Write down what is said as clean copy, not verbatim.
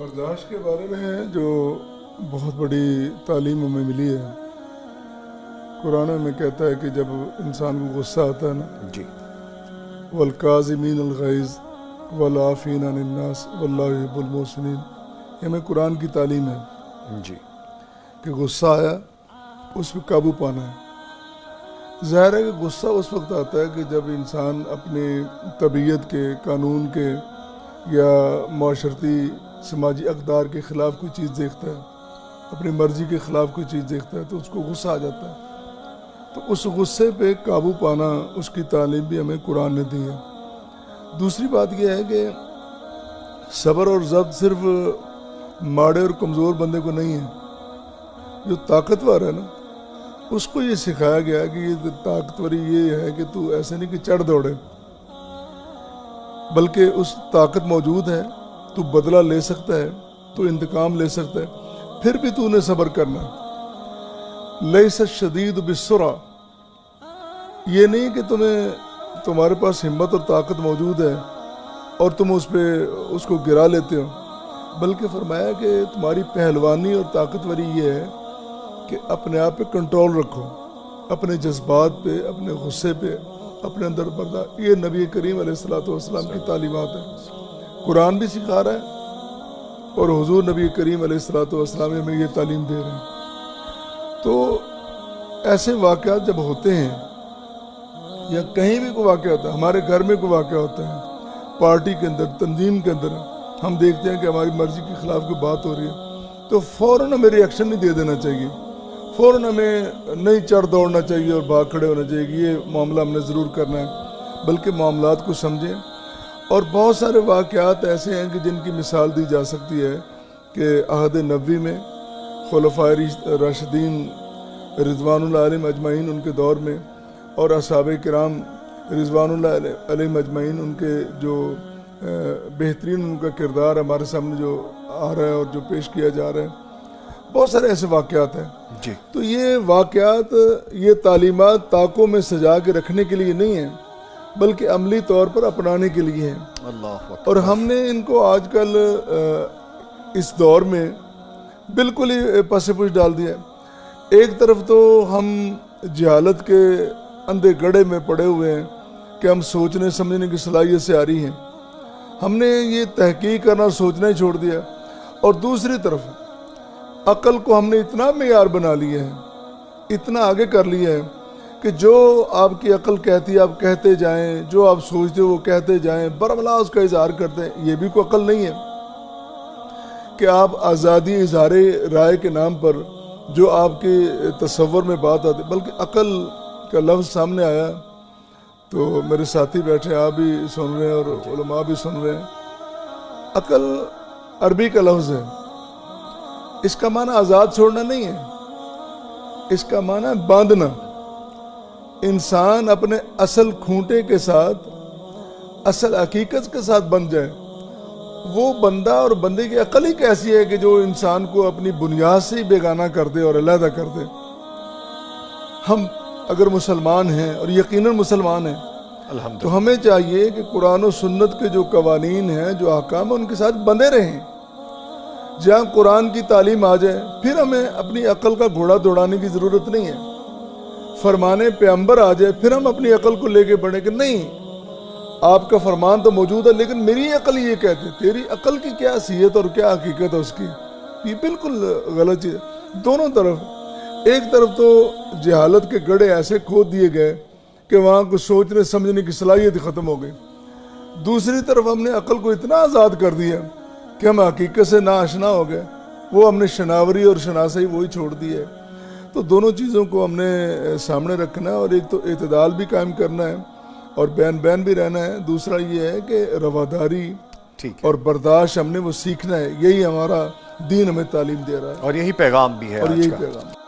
برداشت کے بارے میں جو بہت بڑی تعلیم ہمیں ملی ہے، قرآن میں کہتا ہے کہ جب انسان کو غصہ آتا ہے نا، جی، والکاظمین الغیظ والعافین عن الناس واللہ یحب المحسنین، یہ ہمیں قرآن کی تعلیم ہے جی، کہ غصہ آیا اس پہ قابو پانا ہے۔ ظاہر ہے کہ غصہ اس وقت آتا ہے کہ جب انسان اپنی طبیعت کے، قانون کے یا معاشرتی سماجی اقدار کے خلاف کوئی چیز دیکھتا ہے، اپنی مرضی کے خلاف کوئی چیز دیکھتا ہے تو اس کو غصہ آ جاتا ہے۔ تو اس غصے پہ قابو پانا، اس کی تعلیم بھی ہمیں قرآن نے دی ہے۔ دوسری بات یہ ہے کہ صبر اور ضبط صرف ماڑے اور کمزور بندے کو نہیں ہے، جو طاقتور ہے نا اس کو یہ سکھایا گیا کہ یہ طاقتوری یہ ہے کہ تو ایسے نہیں کہ چڑھ دوڑے، بلکہ اس طاقت موجود ہے، تو بدلہ لے سکتا ہے، تو انتقام لے سکتا ہے، پھر بھی تو نے صبر کرنا۔ لیس الشدید بالسرعہ، یہ نہیں کہ تمہارے پاس ہمت اور طاقت موجود ہے اور تم اس کو گرا لیتے ہو، بلکہ فرمایا کہ تمہاری پہلوانی اور طاقتوری یہ ہے کہ اپنے آپ پہ کنٹرول رکھو، اپنے جذبات پہ، اپنے غصے پہ، اپنے اندر برداشت۔ یہ نبی کریم علیہ السلام کی تعلیمات ہیں، قرآن بھی سکھا رہا ہے اور حضور نبی کریم علیہ السلام ہمیں یہ تعلیم دے رہے ہیں۔ تو ایسے واقعات جب ہوتے ہیں یا کہیں بھی کوئی واقعہ ہوتا ہے، ہمارے گھر میں کوئی واقعہ ہوتا ہے، پارٹی کے اندر، تنظیم کے اندر، ہم دیکھتے ہیں کہ ہماری مرضی کے خلاف کوئی بات ہو رہی ہے تو فوراً ہمیں ری ایکشن نہیں دے دینا چاہیے، فوراً ہمیں نہیں چڑھ دوڑنا چاہیے اور بھاگ کھڑے ہونا چاہیے کہ یہ معاملہ ہم نے ضرور کرنا ہے، بلکہ معاملات کو سمجھیں۔ اور بہت سارے واقعات ایسے ہیں کہ جن کی مثال دی جا سکتی ہے کہ عہد نبوی میں خلفائے راشدین رضوان اللہ علیہم اجمعین ان کے دور میں، اور اصحاب کرام رضوان اللہ علیہم اجمعین ان کے جو بہترین ان کا کردار ہمارے سامنے جو آ رہا ہے اور جو پیش کیا جا رہا ہے، بہت سارے ایسے واقعات ہیں۔ جی، تو یہ واقعات، یہ تعلیمات طاقوں میں سجا کے رکھنے کے لیے نہیں ہیں، بلکہ عملی طور پر اپنانے کے لیے ہیں۔ اللہ اکبر۔ اور ہم نے ان کو آج کل اس دور میں بالکل ہی پس پش ڈال دیا ہے۔ ایک طرف تو ہم جہالت کے اندھے گڑھے میں پڑے ہوئے ہیں کہ ہم سوچنے سمجھنے کی صلاحیت سے آ رہی ہیں، ہم نے یہ تحقیق کرنا سوچنا ہی چھوڑ دیا، اور دوسری طرف عقل کو ہم نے اتنا معیار بنا لیا ہے، اتنا آگے کر لیا ہے کہ جو آپ کی عقل کہتی ہے آپ کہتے جائیں، جو آپ سوچتے ہو وہ کہتے جائیں، برملا اس کا اظہار کرتے ہیں۔ یہ بھی کوئی عقل نہیں ہے کہ آپ آزادی اظہار رائے کے نام پر جو آپ کے تصور میں بات آتی، بلکہ عقل کا لفظ سامنے آیا تو میرے ساتھی بیٹھے، آپ بھی سن رہے ہیں اور علماء بھی سن رہے ہیں۔ عقل عربی کا لفظ ہے، اس کا معنی آزاد چھوڑنا نہیں ہے، اس کا معنی ہے باندھنا۔ انسان اپنے اصل کھونٹے کے ساتھ، اصل حقیقت کے ساتھ بندھ جائے۔ وہ بندہ اور بندے کی عقل ہی کیسی ہے کہ جو انسان کو اپنی بنیاد سے ہی بیگانہ کر دے اور علیحدہ کر دے۔ ہم اگر مسلمان ہیں اور یقیناً مسلمان ہیں تو ہمیں چاہیے کہ قرآن و سنت کے جو قوانین ہیں، جو احکام ہیں، ان کے ساتھ بندھے رہیں۔ جہاں قرآن کی تعلیم آ جائے پھر ہمیں اپنی عقل کا گھوڑا دوڑانے کی ضرورت نہیں ہے۔ فرمانے پیغمبر آ جائے پھر ہم اپنی عقل کو لے کے بڑھیں کہ نہیں، آپ کا فرمان تو موجود ہے لیکن میری عقل یہ کہتی ہے۔ تیری عقل کی کیا حیثیت اور کیا حقیقت ہے اس کی؟ یہ بالکل غلط چیز ہے۔ دونوں طرف، ایک طرف تو جہالت کے گڑھے ایسے کھود دیے گئے کہ وہاں کو سوچنے سمجھنے کی صلاحیت ختم ہو گئی، دوسری طرف ہم نے عقل کو اتنا آزاد کر دیا کہ ہم حقیقت سے ناآشنا ہو گئے، وہ ہم نے شناوری اور شناسائی وہی چھوڑ دی ہے۔ تو دونوں چیزوں کو ہم نے سامنے رکھنا ہے، اور ایک تو اعتدال بھی قائم کرنا ہے اور بین بھی رہنا ہے، دوسرا یہ ہے کہ رواداری اور برداشت ہم نے وہ سیکھنا ہے۔ یہی ہمارا دین ہمیں تعلیم دے رہا ہے، اور یہی پیغام بھی ہے اور آج یہی کا۔ پیغام